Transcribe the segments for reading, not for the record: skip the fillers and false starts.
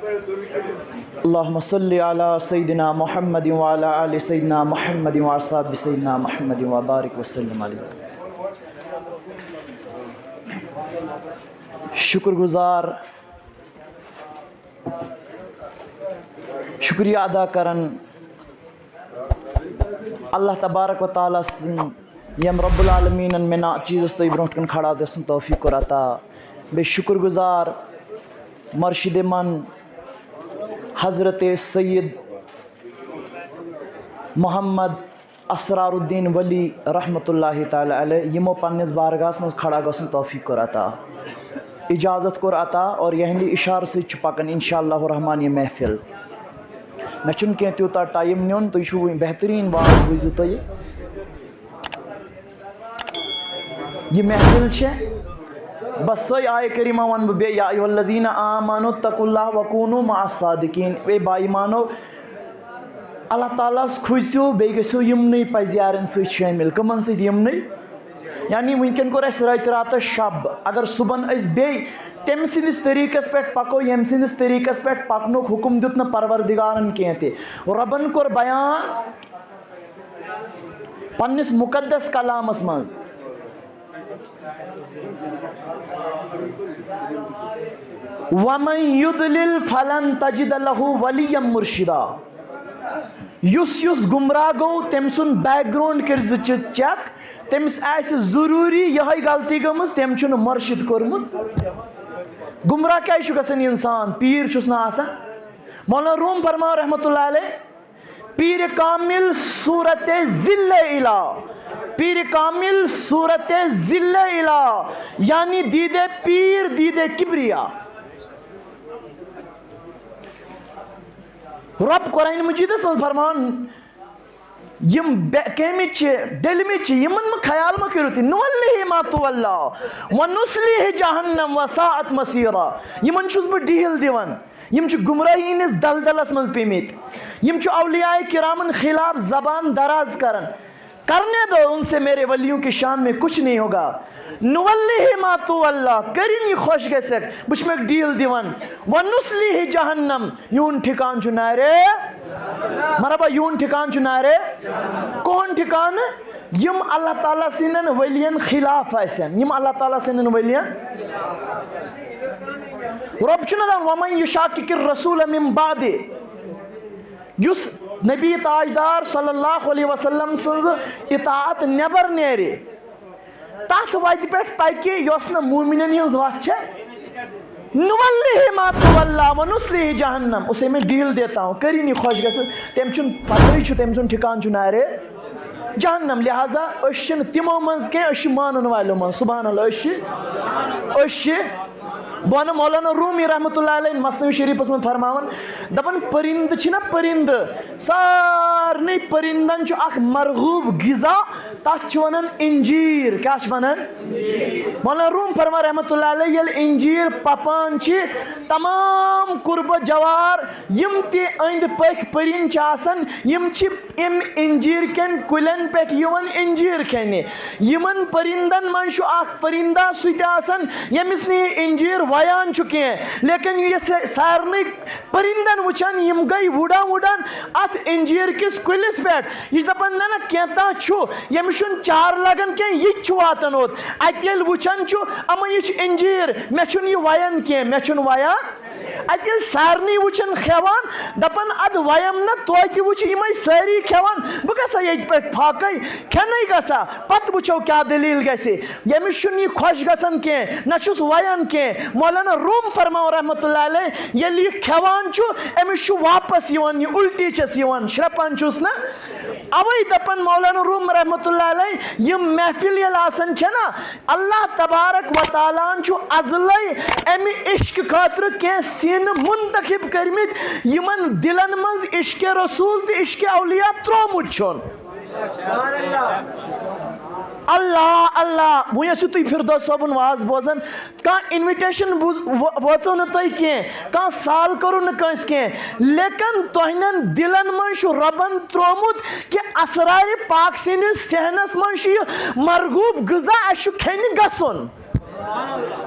اللهم صل على سيدنا محمد وعلى آل سيدنا محمد وأصحاب سيدنا محمد وبارك وسلم عليه. شکر گزار شکریہ ادا کرن اللہ تبارک و تعالیٰ سن یم رب العالمین میں نا چیز تھی برونٹ کن کھڑا دسن توفیق اور عطا. بے شکر گزار مرشد من حضرت سید محمد اسرار الدین ولی رحمۃ اللہ تعالی علیہ یمو پنس بارگاہس مز کھڑا گژھن توفیق اور عطا اجازت کور عطا اور یہندی اشارہ سے پکن انشاءاللہ الرحمن یہ محفل مے چھن کی تیوتا ٹائم نیون تھی چھو بہترین واز بوزو تھی یہ محفل چھ بس سی آئے کریمہ ون بے یا ایھا الذین آمنوا اتقوا اللہ وکونوا مع الصادقین. اے با ایمانو اللہ تعالیٰ کھوژو بیٚیہِ گٔژھِو یِمنٕے پزیارن سۭتۍ شٲمِل. کٕمن سۭتۍ یِمنٕے یعنی ونکٮ۪ن کوٚر اَسہِ راتہِ راتس شب اگر صبحن أسۍ بیٚیہِ تٔمۍ سٕنٛدِس طریٖقس پٮ۪ٹھ پکو ییٚمہِ سٕنٛدِس طریٖقس پٮ۪ٹھ پکنُک حُکم دیُت نہٕ پروردگارن کینٛہہ تہِ. رۄبن کوٚر بیان پننِس مُقدس کلامس منٛز وَمَن يُضْلِلْ فَلَن تَجِدَ لَهُ وَلِيًّا مُرْشِدًا. یُس گمراہ گوٚو تٔمۍ سُنٛد بیک گراوُنٛڈ کٔرۍ زِ چیک تٔمِس آسہِ ضروٗری یِہے غلطی گٔمٕژ تٔمۍ چھُنہٕ مُرشِد کوٚرمُت. گمراہ کیٛازِ چھُ گژھان انسان پیٖر چھُس نہٕ آسان. مولانا روم فرماو رحمۃ اللہ علیہ پیر کامل صورت ذل الہ پیر کامل صورت ذل الہ یعنی دیدے پیر دیدے کبریا. رب قرآن مجیدس منٛز فرمان یم کمچ ڈلمچ یمن خیال ما کرو تھی نولیہ ما تولا ونسلیہ جہنم وساعت مسیرا. یمن چھس بہ ڈیل دیوان یم چھ گمراہی ہندس دلدلس من پیمت یم چھ اولیاء کرامن خلاف زبان دراز کرنے دو ان سے میرے ولیوں کی شان میں کچھ نہیں ہوگا. نولیہ ما تولا کرن یہ خوش گژھک بہ چھس ڈیل دیوان ونسلیہ جہنم یون ٹھکان چھ نارے مرحبا یون ٹھکان چھ نارے کون ٹھکان یم اللہ تعالیٰ سندن ولین خلاف آسن یم اللہ تعالیٰ سندن ولین رب چھُ نہ دپان ومن یشاقق الرسول من بعد یس نبی تاجدار صلی اللہ علیہ وسلم سنز اطاعت نبر نیرِ تتھ وتہِ پٮ۪ٹھ پکہِ یۄس نہٕ مومنن ہنز وتھ چھےٚ نولیہ ما تولا ونسلیہ جہنم. اسے میں ڈیل دیتا ہوں کرین یہ خوش گژھِ تم چھُن پتہٕ چھُ تم سُنٛد ٹھکان چھُ نارے جہنم. لہذا أسۍ چھِنہٕ تِمو منٛز کینٛہہ أسۍ چھِ مانن والٮ۪و منٛز. سبحان اللہ أسۍ چھِ بہٕ وَنہٕ مولانا رومی رحمۃ اللہ علیہ مثنوی شریفس منٛز فرماوان دپان پرندٕ چھِنہ پرندٕ سارنٕے پرندن چھُ اکھ مرغوب غذا تتھ چھِ ونان انجیٖر. کیٛاہ چھِ ونان مولانا روم فرما رحمۃ اللہ علیہ ییٚلہِ انجیٖر پپان چھِ تمام قربہٕ جوار یم تہِ أنٛدۍ پٔکۍ پٔرِنۍ چھِ آسان یم چھِ امہِ انجیٖر کٮ۪ن کُلٮ۪ن پٮ۪ٹھ یِوان انجیٖر کھٮ۪نہِ. یمن پرندن منٛز چھُ اکھ پرندا سُہ تہِ آسان ییٚمِس نہٕ یہِ انجیٖر ویان چھُ کینٛہہ لیکن یُس سارنٕے پرندن وٕچھان یم گٔے وُڈان اتھ انجیٖر کِس کُلِس پٮ۪ٹھ یہِ چھِ دپان نہ کینٛژھا چھُ ییٚمِس چھُنہٕ چار لگان کینٛہہ یہِ تہِ چھُ واتان اوت. اتہِ ییٚلہِ وٕچھان چھُ اما یہِ چھُ انجیٖر مےٚ چھُنہٕ یہِ ویان کینٛہہ مےٚ چھُنہٕ ویان. اتہِ ییٚلہِ سارنٕے وٕچھان کھٮ۪وان دپان ادٕ ویم نہ توتہِ وٕچھ یِمے سٲری کھٮ۪وان بہٕ گژھا ییٚتہِ پٮ۪ٹھ فاقے کھٮ۪نٕے گژھا پتہٕ وٕچھو کیٛاہ دٔلیٖل گژھِ. ییٚمِس چھُنہٕ یہِ خۄش گژھان کینٛہہ نہ چھُس ویان کینٛہہ مولانا روم فرماو رحمۃ اللہ علیہ ییٚلہِ یہِ کھٮ۪وان چھُ أمِس چھُ واپس یِوان یہِ الٹی چھس یِوان شرٛپان چھُس نہ. اوے دپان مولانا روم رحمۃ اللہ علیہ یم محفل ییٚلہِ آسان چھےٚ نہ اللہ تبارک و تعالیٰ ہن چھُ ازلے امہِ عشق خٲطرٕ کینٛہہ سیٖنہٕ منتخب کٔرمٕتۍ یمن دلن منٛز عشق رسول تہٕ عشق اولیاء ترومُت چھُن. اللہ اللہ وۄنۍ ٲسِو تُہۍ فردوس صٲبُن واز بوزان کانٛہہ اِنوِٹیشن وٲژو نہٕ تۄہہِ کینٛہہ کانٛہہ سال کوٚروٕ نہٕ کٲنٛسہِ کینٛہہ لیکن تُہنٛدٮ۪ن دلن منٛز چھُ رۄبن ترومُت کہِ اسرارِ پاک سٕنٛدِس صحنس منٛز چھُ یہِ مرغوب غذا اسہِ چھُ کھٮ۪نہِ گژھُن.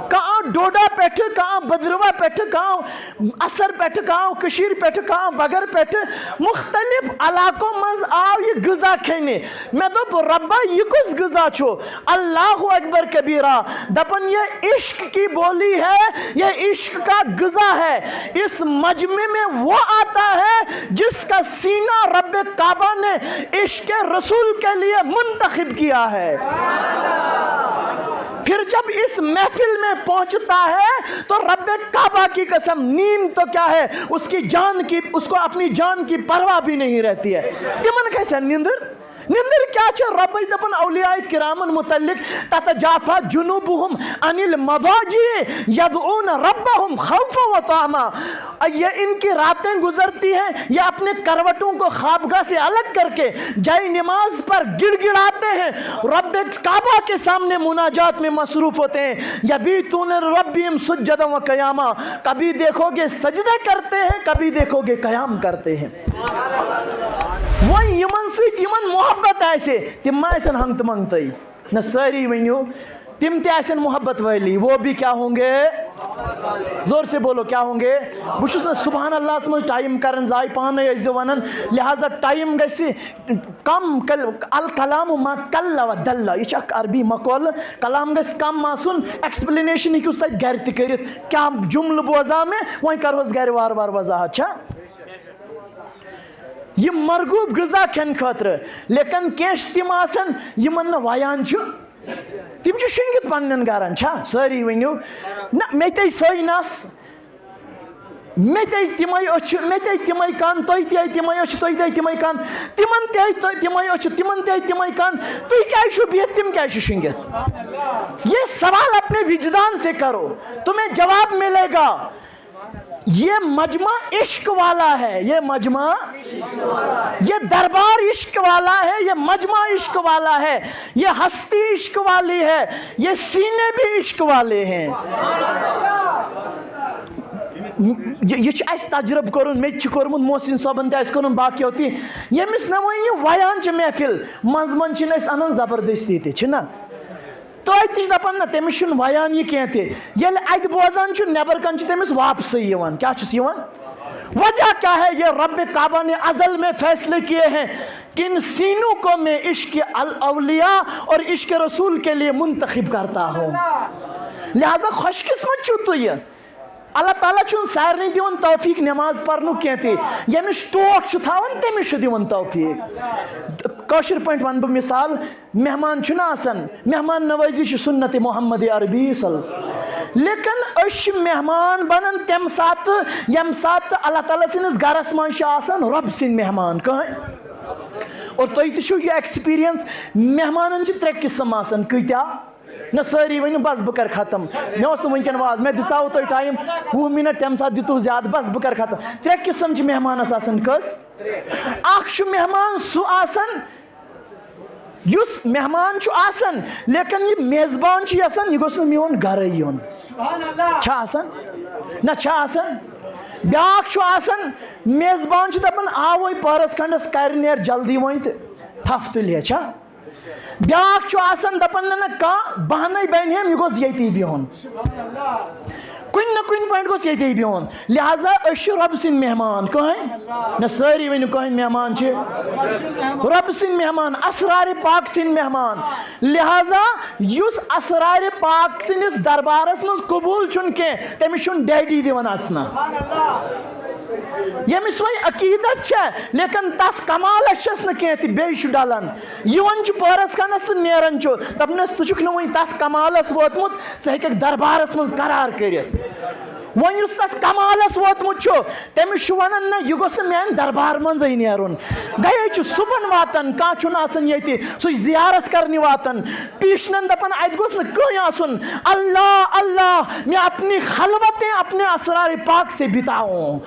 کانٛہہ آو ڈوڈا پیٹھ کہاں بدروا پیٹھ کہاں اثر پیٹھ کہاں کشیر پیٹھ کہاں بگر پیٹھ مختلف علاقوں مز آو یہ غذا کھینے میں دوپ ربا یہ کس غذا چھو اللہ اکبر کبیرہ دپن یہ عشق کی بولی ہے یہ عشق کا غذا ہے اس مجمع میں وہ آتا ہے جس کا سینہ رب کعبہ نے عشق رسول کے لیے منتخب کیا ہے پھر جب اس محفل میں پہنچتا ہے تو رب کعبہ کی قسم نیند تو کیا ہے اس کی جان کی اس کو اپنی جان کی پرواہ بھی نہیں رہتی ہے تمن کیسے نندر کیا چھے رب دپن اولیاء کرامن متعلق تتجافا جنوبہم عن المضاجع یدعون ربہم خوفا و طمعا یہ ان کی راتیں گزرتی ہیں یہ اپنے کروٹوں کو خوابگاہ سے الگ کر کے جائے نماز پر گڑ گڑاتے ہیں رب کعبہ کے سامنے مناجات میں مصروف ہوتے ہیں یبیتون ربہم سجدا و قیاما کبھی دیکھو گے سجدے کرتے ہیں کبھی دیکھو گے قیام کرتے ہیں وہ یمن سے یمن محبت ایسے تم ما ایسن ہنگت منگتائی نہ ساری ونیو تم تے ایسن محبت والی وہ بھی کیا ہوں گے زور سے بولو کیا ہوں گے بشس سبحان اللہ اسم ٹائم کرن زائی پانے ایزی ونن لہذا ٹائم گیسی کم الکلام ما کل و دل یہ چاک عربی مقول کلام گیس کم ماسون ایکسپلینیشن ہی کہ اس تک گھر تکریت کیا جمل بوزا میں وہیں کروز گھر وار وار وضاحت چھا یہ مرغوب غذا کھین خاطر لیکن کیش تم آسن یہ من وایان چھو تم چھو شنگت پنن گارن چھا ساری ونیو نا میں تے سوئی ناس میں تے تمائی اچھ میں تے تمائی کان توئی تے تمائی اچھ توئی تے تمائی کان تمن تے تمائی اچھ تمن تے تمائی کان توئی کیا شو بیت تم کیا شو شنگت یہ سوال اپنے وجدان سے کرو تمہیں جواب ملے گا یہ مجمع عشق والا ہے یہ مجمع یہ دربار عشق والا ہے یہ مجمع عشق والا ہے یہ ہستی عشق والی ہے یہ سینے بھی عشق والے ہیں یہ ایس تجرب کرن میں کورمت محسن صاحبن تہ کرن باقی ہوتی یہ مس نہ یہ ویان چھ محفل منزمن چھن اس انن زبردستی تہ چھنا تو اتھ دپان نا تمس چھن ویان یہ کینہ تہ یل ات بوزان چھ نبر کن چھ تمس واپس یوان کیا چھس یوان وجہ کیا ہے یہ رب کعبہ نے ازل میں فیصلے کیے ہیں کہ ان سینوں کو میں عشق الاولیاء اور عشق رسول کے لیے منتخب کرتا ہوں لہذا خوش قسمت چھو تو یہ اللہ تعالیٰ چھن سارنی دیون توفیق نماز پرنو کہتے یمس ٹوک چھ تھاون تمس چھ دیون توفیق کاشر پوائنٹ ون بہ مثال مہمان چھنا آسن مہمان نوازی چھ سنت محمد عربی صلی لیکن اش مہمان بنن تم سات یم سات اللہ تعالیٰ سنس گرس من چھ آسن رب سن مہمان کہیں اور تھی تشو یہ ایکسپیرینس مہمانن چھ 3 قسم آسن کتیا نہ ساری ون بس بہ کر ختم مے اوس ونکن واز میں دساو تو ٹائم 20 منٹ تم سات دتو زیادہ بس بہ کر ختم 3 قسم چھ مہمانس آسن کس اخ چھ مہمان سو آسن یس مہمان چھ آسن لیکن یہ میزبان چھ آسن یہ گوس میون گھر یون چھ آسن نہ چھ آسن بیاکھ چھ آسن میزبان چھ دپن آوے پارس کھنڈس کر نیر جلدی وۄنۍ تہٕ تھپھ تُلہِ چھا بیاکھ چھُ آسان دپان نہ کانٛہہ بہانَے بنہِ ہم یہِ گوٚژھ ییٚتی بِہُن کُنہِ نہ کُنہِ پٲٹھۍ گوٚژھ ییٚتی بِہُن لہذا أسۍ چھِ رۄبہٕ سٕنٛدۍ مہمان کٕہٕنۍ نہ سٲری ؤنِو کٕہٕنۍ مہمان چھِ رۄبہٕ سٕنٛدۍ مہمان اسرارِ پاک سٕنٛدۍ مہمان لہذا یُس اسرارِ پاک سٕنٛدِس دربارس منٛز قبوٗل چھُنہٕ کینٛہہ تٔمِس چھُنہٕ ڈیڈی دِوان اَسنہٕ یمس وی عقیدت لیکن تف کمالس چھس نی بیٚیہِ ڈلان یوان پورس کھنڈس تو نیران دپنس ژٕ چھُکھ نہٕ وُنہِ تتھ کمالس ووتمُت ژٕ ہیٚککھ دربارس منٛز قرار کٔرِتھ وۄنۍ یُس تتھ کمالس ووتمُت چھُ تٔمِس چھُ ونان نہ یہِ گوٚژھ نہٕ میانہِ دربار منٛزٕے نیرُن گٔیے چھُ صُبحن واتان کانٛہہ چھُنہٕ آسان ییٚتہِ سُہ چھُ زیارت کرنہِ واتان پیشنن دپان اتہِ گوٚژھ نہٕ کٕہٕنۍ آسُن اللہ اللہ میں اپنی خلوتیں اپنے اسرار پاک سے بتاؤں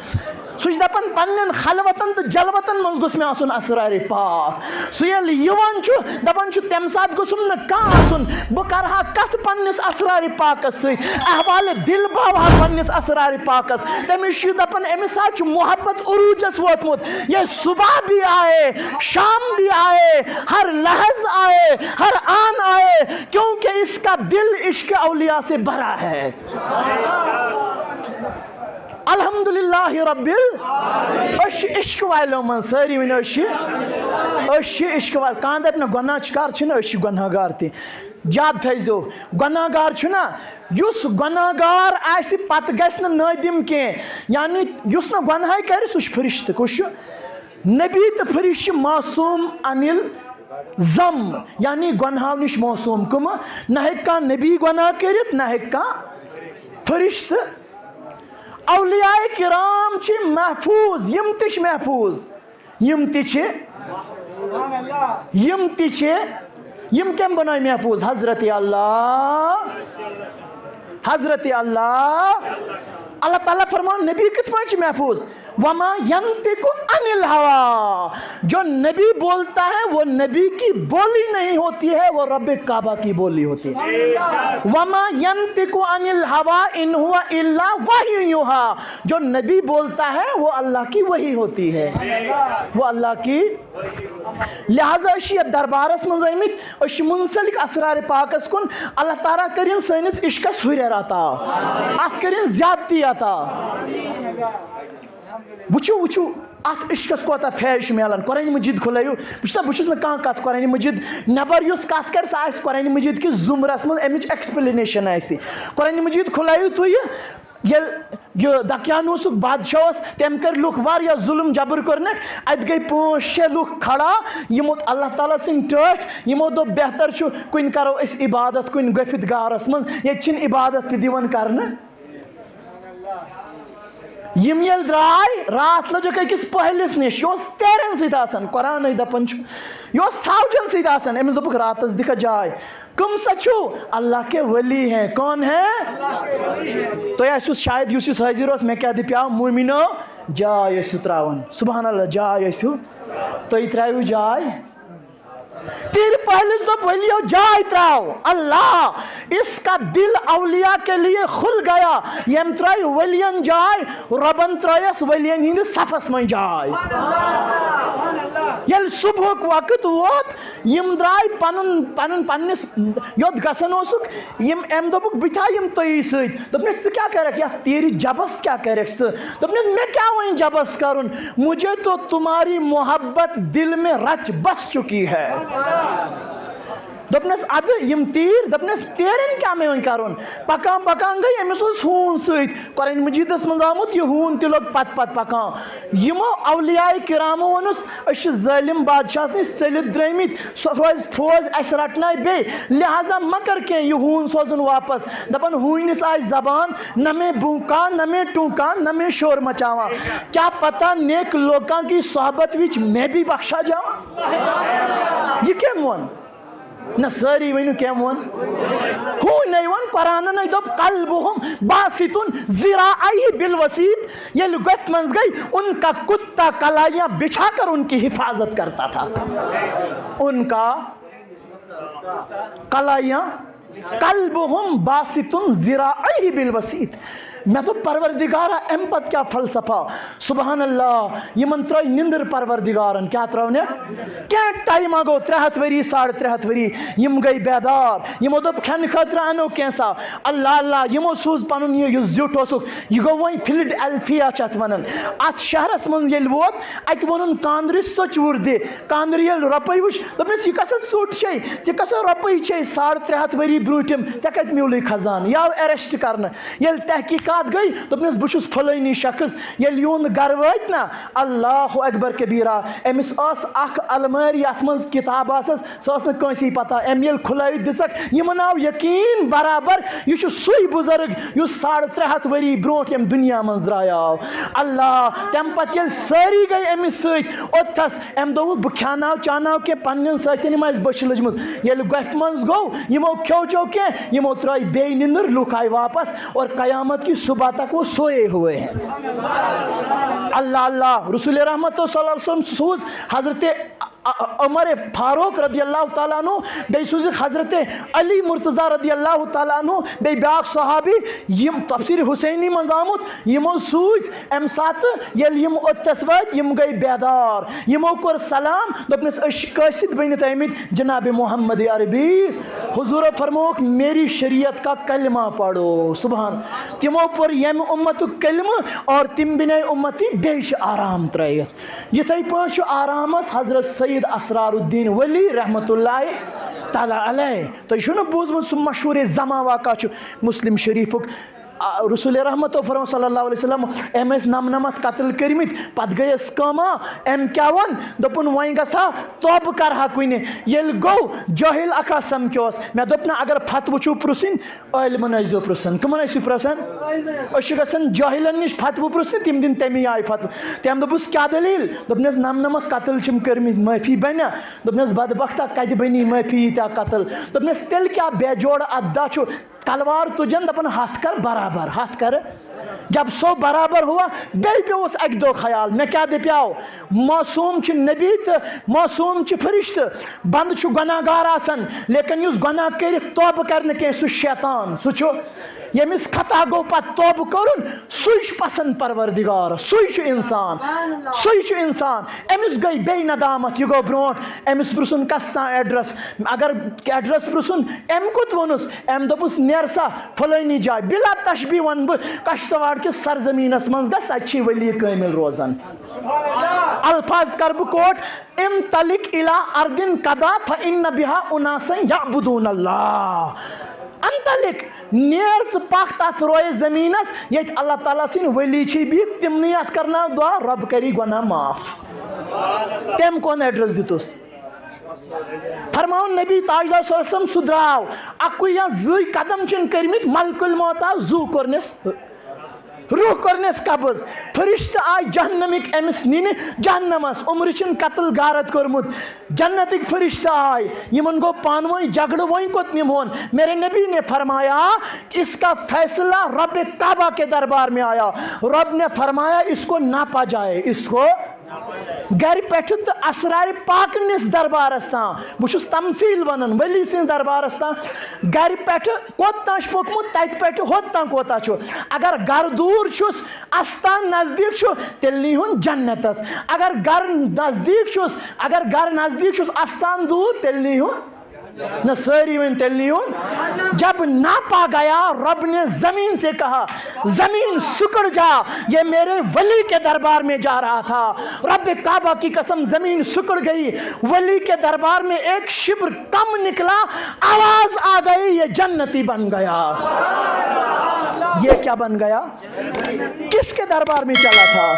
سہ دپان پنن خلوتن تو جلوتن من گوس میں آسن اسرار پاک سہ یل یوان چھ دپان چھ تم سات گوسم نہ کانٛہہ آسن بہ کرہا کتھ پننس اسرار پاکس ست احوال دل باوہا پننس اسرار پاکس تمس چھ دپان امس چھ محبت عروجس ووتمت یہ صبح بھی آئے شام بھی آئے ہر لحظ آئے ہر آن آئے کیونکہ اس کا دل عشق اولیاء سے بھرا ہے الحمدللہ رب عشق والوں من ساری ون عشق وال کان دپ نا گناہ کار چھنا گناہ گار تہ یاد تھیزو گناہ گار چھنا یس گناہ گار آسی پتہ گژھِ نہ نادم کی یعنی یس نہ گناہ کر سہ فرشتہ کس نبی تو فرشتہ معصوم انل زم یعنی گناہ نش معصوم کم نہ ہیکہ نبی گناہ کرت نہ ہیکہ فرشتہ اولیاء کرام چھ محفوظ یم تش محفوظ یم کم بنائی محفوظ حضرت اللہ تعالیٰ فرمان نبی کت پانچ محفوظ وما ينطق عن الهوى جو نبی بولتا ہے وہ نبی کی بولی نہیں ہوتی ہے وہ رب کعبہ کی بولی ہوتی ہے وما ينطق عن الهوى ان هو الا وحی يوحى جو نبی بولتا ہے وہ اللہ کی وحی ہوتی ہے وہ اللہ کی لہذا اشی دربارس مز آمت اش منسلک اسرار پاکس کن اللہ تعالیٰ کرین سنس عشقس ہریر عطا ات کرین زیادتی عطا وچو ات عشقس کوتا فیش ملان قرآن مجید کھلائیو بہس نا کان کت قرآن مجید نبر یس کت کر سہ قرآن مجید کس زمرس من امچ ایکسپلینیشن آسی قرآن مجید کھلائیو تو یہ دکیانوس بادشاہ تم کر لوگ واریاہ ظلم جبر کرنک ات گئی 5-6 لوگ کھڑا یمو اللہ تعالیٰ سن ٹھٹ یمو دو بہتر کن کرو اس عبادت کن گفت گارس من یہ چھن عبادت دیون کرنے یم یل درائے رات لجک اکس پہلس نش یہ تیرن سیت آسان قرآن دپان یہ ساوجن سیت آسان امس دپک راتس دکھا جائے کم سچو اللہ کے ولی ہیں کون ہیں تو یہ شاید یوسف حاضر اس میں کیا دی پیا مومنو جائے اسو تراون سبحان اللہ جائے اسو تو یہ ترائیو جائے تیر پہلے سب ولیو جائے تراؤ اللہ اس کا دل اولیاء کے لیے کھل گیا یم ترائی ولین جائے ربن ترائیس ولین ہند صفس میں جائے یل صبح وقت ووت یم درائی پننس یوت گسن اوسک یم ام دپک بتھا یم توئی سیت دپنس کیا کرک یا تیری جبس کیا کرک دپنس میں کیا وہیں جبس کرن مجھے تو تمہاری محبت دل میں رچ بس چکی ہے دپنس اد یم تیر دپنس تیرن کیا میں کرن پکان گئی امس ہون سیت قرآن مجیدس من آمت یہ ہون تہ لوگ پت پکان یمو اولیاء کرامو ونس اش ظالم بادشاہ نش ژلت درمت سو روز فوج اس رٹنا بے لہذا مکر کی یہ ہون سوزن واپس دپن ہونس آئی زبان نہ میں بونکان نہ میں ٹونکان نہ میں شور مچاواں کیا پتہ نیک لوکاں کی صحبت وچ میں بھی بخشا جاؤں یہ کیا مون نہ ساری ونو کیا مون ہو نہیں ون قرآن نہیں دب قلبهم باسطن ذراعی بالوسیط یہ لغت منز گئی ان کا کتا کلائیاں بچھا کر ان کی حفاظت کرتا تھا ان کا کلائیاں قلبهم باسطن ذراعی بالوسیط میں تو پروردگارہ امپت کیا فلسفہ سبحان اللہ یہ من ترائی نندر پروردگارن کیا تراؤنے کیا ٹائم آگو 3 وری 3.5 وری یم گئی بیدار یمو دب کھن خطرہ انو کیسا اللہ اللہ یمو سوز پانون یہ زیوٹ ہوسک یہ گو وہیں فیلڈ الفیہ چاہت ونن ات شہرس من یل ووت ات ونن کاندری سوچ وردے کاندری یل رپائی وش دبنس یہ کسا سوٹ چھے یہ کسا رپائی چھے 3.5 وری بروٹم چکت میولی خزان یا ارشت کرنا یل تحقیقات گئی دپنس بشس فلانی شخص یل یون گر وات نا اللہ اکبر کبیرہ امس اس اخ الماری ات من کتاب آسس سس کنسی پتہ ام یل کھلائی دسک یمن آو یقین برابر یہ سوئی بزرگ یس 3.5 وری بروٹ یم دنیا من درایاو اللہ تم پت یل ساری گئی امس ست اوتھس ام دو بہ کھاناو چاناو کے پنن ساتن یم اس بش لجمت یل گفت منز گو یمو کھو چو کے یمو ترائی بے نندر لوک آئی واپس اور قیامت کی صبح تک وہ سوئے ہوئے ہیں اللہ اللہ رسول رحمت صلی اللہ علیہ وسلم سوز حضرت عمر فاروق رضی اللہ تعالیٰ عنہ بے سوز حضرت علی مرتضی رضی اللہ تعالیٰ عنہ بے بیاق صحابی یم تفسیر حسینی منز آمت یمو سوز ام سات یل یم اتس وات یم گئی بیدار یمو کر سلام دپنس قاصد بنت آمت جناب محمد عربی حضور فرموک میری شریعت کا کلمہ پڑھو سبحان تمو پر یم امت کلمہ اور تم بنے امتی بیش آرام ترائیت یتھائی پانچ آرامس حضرت سید اسرار الدین ولی رحمت اللہ تعالی علیہ تو یہ چھو بوزمت سو مشہور زمان واقع چھو مسلم شریفک رسول رحمت فرم صلی اللہ علیہ وسلم ایم اس نمنمت قتل کرمت پت گئی اس کاما ایم کیا ون دپن وائن گسا توب کرہا کوئی یل گو جاہل اکا سمکیوس میں دپنا اگر فتو چھو پرسن علمن ایزو پرسن کمن ایسو پرسن اشو گسن جاہلن نش فتو پرسن تم دن تمی آئی فتو تیم دپس کیا دلیل دپنس نمنمت قتل چھم کرمت معافی بنا دپنس بدبختا کد بنی معافی تا قتل دپنس تل کیا بے جوڑ ادا چھو تلوار تجن دپن ہاتھ کر برابر ہاتھ کر جب سو برابر ہوا بیل پہ اس ایک دو خیال میں کیا دے پیاؤ معصوم چھ نبی تو معصوم چھ فرشت بند چھ گناہ گار آسن لیکن اس گناہ کر توب کرنے کے سو شیطان سو چھو یمس خطا گو پت توب کرن سوش پسند پروردگار سوش انسان سوش انسان امس گئی بے ندامت یہ گو برونٹ امس پرسن کستا ایڈریس اگر ایڈریس پرسن ام کت ونس ام دپس نیرسا فلانی جائے بلا تشبیہ ون بہ کشتواڑ کے سرزمینس منز گس اچھی ولی کامل روزن الفاظ کر بہ کوٹ امتلک الى اردن قضا فان بها اناسا یعبدون اللہ انتلک نیرس پاک تات روئے زمینس یہ اللہ تعالیٰ سن ولی چھی بھی تمنیت کرنا دعا رب کری گناہ معاف تم کون ایڈریس دیتوس فرماؤن نبی تاجدار صلی اللہ علیہ وسلم سدراو اکو یا زوی قدم چن کرمت ملک الموتا زو کرنس روح کرنس قبض فرشت آئی جہنمک امس نین جہنمس عمرچن قتل غارت کرمت جنتک فرشت آئی یمن گو پانوئی جگڑ وہیں کت نمون میرے نبی نے فرمایا اس کا فیصلہ رب کعبہ کے دربار میں آیا رب نے فرمایا اس کو ناپا جائے اس کو گر پیٹھ تو اسرار پاک نس دربار استان بچس تمثیل ونن ولی سن دربار استان گر پیٹھ کوتاش پوکمت تت پیٹھ ہوتا کوتا چھو اگر گر دور چھس استان نزدیک چھو تیل نیہن جنتس اگر گر نزدیک چھس استان دور تیل نیہن نہ ساری ون تیل نیہن جب ناپا گیا رب نے زمین سے کہا زمین سکڑ جا یہ میرے ولی کے دربار میں جا رہا تھا رب کعبہ کی قسم زمین سکڑ گئی ولی کے دربار میں ایک شبر کم نکلا آواز آ گئی یہ جنتی بن گیا یہ کیا بن گیا کس کے دربار میں چلا تھا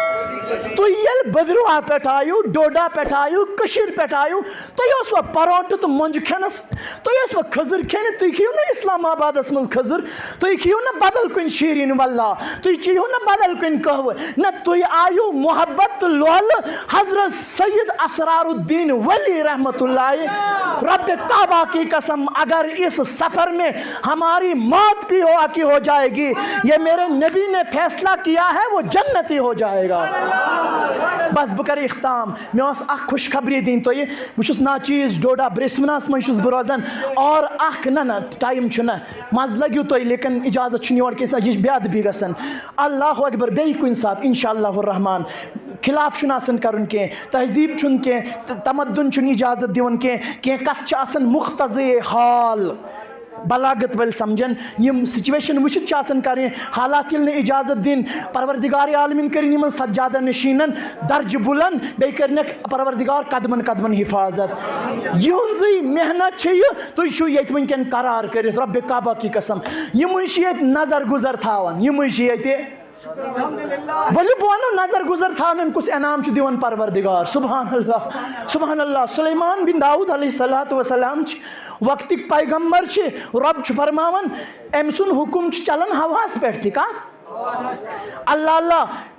تو یل بدروا پٹھایو ڈوڈا پٹھایو کشیر پٹھایو تو یہ اس وقت پروٹ تو منج کھنس تو یہ اس وقت خضر کھنے تو یہ کھیو نا اسلام آباد اسمن خضر تو یہ کھیو نا بدل کن شیرین واللہ تو یہ کھیو نا بدل کن کہو نا تو یہ آیو محبت لول حضرت سید اسرار الدین ولی رحمت اللہ رب کعبہ کی قسم اگر اس سفر میں ہماری موت بھی ہو جائے گی یہ میرے نبی نے فیصلہ کیا ہے وہ جنتی ہو جائے گا بس بکر اختام میں اس اخ خوشخبری دین تو یہ بچس ناچیز ڈوڈا برسمناس منشس بروزن اور اخ نہ ٹائم چھنا مز لگیو تو لیکن اجازت چھنی اور کیسا یہ بیاد بھی گسن اللہ اکبر بے کن ساتھ انشاءاللہ الرحمن خلاف چھن آسن کرن کے تہذیب چھن کے تمدن چھن اجازت دیون کے کت چھ آسن مختزی حال بلاغت ول سمجھن یم سچویشن وچت چاسن کریں حالات یل نے اجازت دین پروردگار عالمین کریں یمن سجادہ نشینن درج بلند بے کرنک پروردگار قدمن قدمن حفاظت یہنزی محنت چھ تو چھو یت ونکن قرار کرت رب کعبہ کی قسم یم چھ نظر گزر تھاون یم چھ ولی بوانو نظر گزر تھانن کس انعام چھ دیون پروردگار سبحان اللہ سلیمان بن داؤد علیہ السلام وقت پیغمبر چھ رب چھ فرماون ام سن حکم چھ چلن ہواس پیٹھ تھی کا اللہ